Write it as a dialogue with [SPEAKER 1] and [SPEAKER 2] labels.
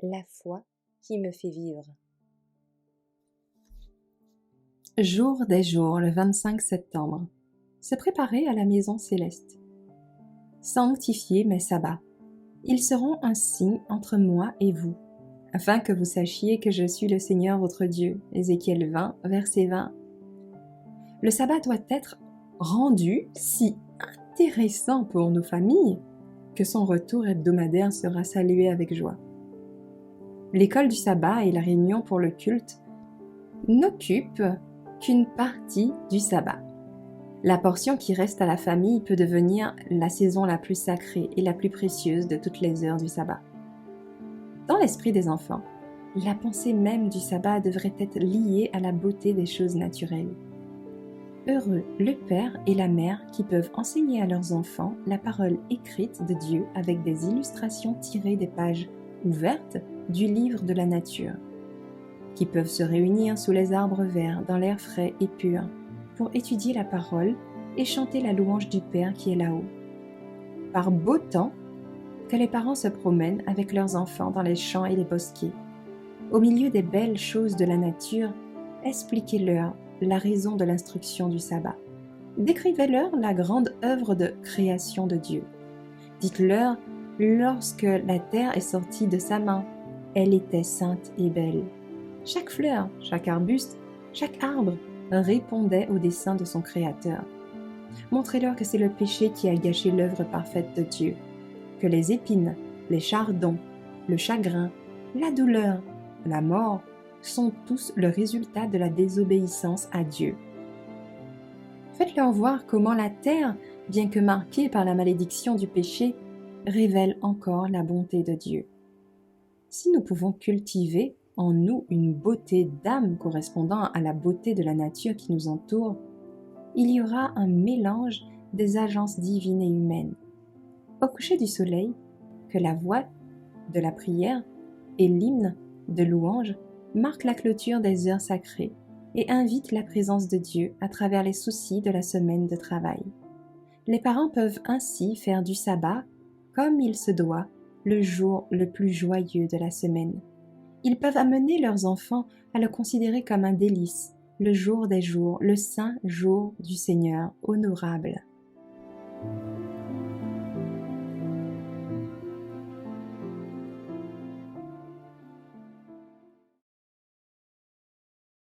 [SPEAKER 1] La foi qui me fait vivre.
[SPEAKER 2] Jour des jours, le 25 septembre. Se préparer à la maison céleste. Sanctifiez mes sabbats. Ils seront un signe entre moi et vous, afin que vous sachiez que je suis le Seigneur votre Dieu. Ézéchiel 20, verset 20. Le sabbat doit être rendu si intéressant pour nos familles que son retour hebdomadaire sera salué avec joie. L'école du sabbat et la réunion pour le culte n'occupent qu'une partie du sabbat. La portion qui reste à la famille peut devenir la saison la plus sacrée et la plus précieuse de toutes les heures du sabbat. Dans l'esprit des enfants, la pensée même du sabbat devrait être liée à la beauté des choses naturelles. Heureux le père et la mère qui peuvent enseigner à leurs enfants la parole écrite de Dieu avec des illustrations tirées des pages ouvertes du livre de la nature, qui peuvent se réunir sous les arbres verts dans l'air frais et pur pour étudier la parole et chanter la louange du Père qui est là-haut. Par beau temps, que les parents se promènent avec leurs enfants dans les champs et les bosquets. Au milieu des belles choses de la nature, expliquez-leur la raison de l'instruction du sabbat. Décrivez-leur la grande œuvre de création de Dieu. Dites-leur, lorsque la terre est sortie de sa main, elle était sainte et belle. Chaque fleur, chaque arbuste, chaque arbre répondait au dessein de son Créateur. Montrez-leur que c'est le péché qui a gâché l'œuvre parfaite de Dieu, que les épines, les chardons, le chagrin, la douleur, la mort sont tous le résultat de la désobéissance à Dieu. Faites-leur voir comment la terre, bien que marquée par la malédiction du péché, révèle encore la bonté de Dieu. Si nous pouvons cultiver en nous une beauté d'âme correspondant à la beauté de la nature qui nous entoure, il y aura un mélange des agences divines et humaines. Au coucher du soleil, que la voix de la prière et l'hymne de louange marquent la clôture des heures sacrées et invitent la présence de Dieu à travers les soucis de la semaine de travail. Les parents peuvent ainsi faire du sabbat, comme il se doit, le jour le plus joyeux de la semaine. Ils peuvent amener leurs enfants à le considérer comme un délice, le jour des jours, le saint jour du Seigneur honorable.